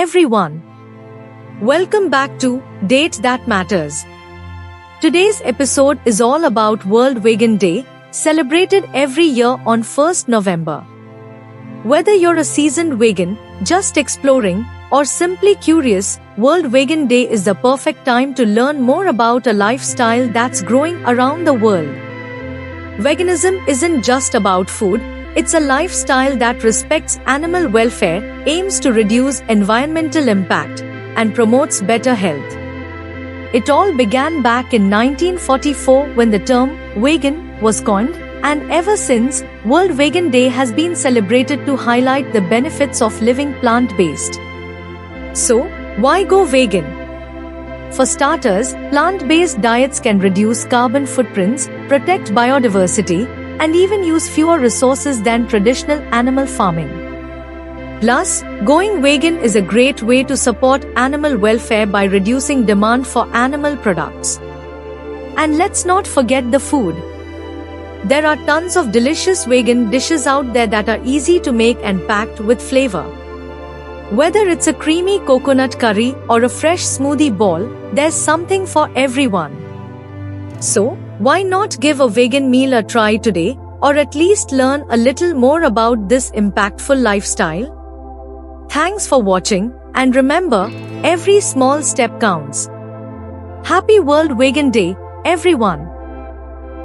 everyone. Welcome back to Date That Matters. Today's episode is all about World Vegan Day, celebrated every year on 1st November. Whether you're a seasoned vegan, just exploring, or simply curious, World Vegan Day is the perfect time to learn more about a lifestyle that's growing around the world. Veganism isn't just about food, it's a lifestyle that respects animal welfare, aims to reduce environmental impact, and promotes better health. It all began back in 1944 when the term vegan was coined, and ever since, World Vegan Day has been celebrated to highlight the benefits of living plant-based. So, why go vegan? For starters, plant-based diets can reduce carbon footprints, protect biodiversity, and even use fewer resources than traditional animal farming. Plus, going vegan is a great way to support animal welfare by reducing demand for animal products. And let's not forget the food. There are tons of delicious vegan dishes out there that are easy to make and packed with flavor. Whether it's a creamy coconut curry or a fresh smoothie bowl, there's something for everyone. So, why not give a vegan meal a try today, or at least learn a little more about this impactful lifestyle? Thanks for watching, and remember, every small step counts. Happy World Vegan Day, everyone!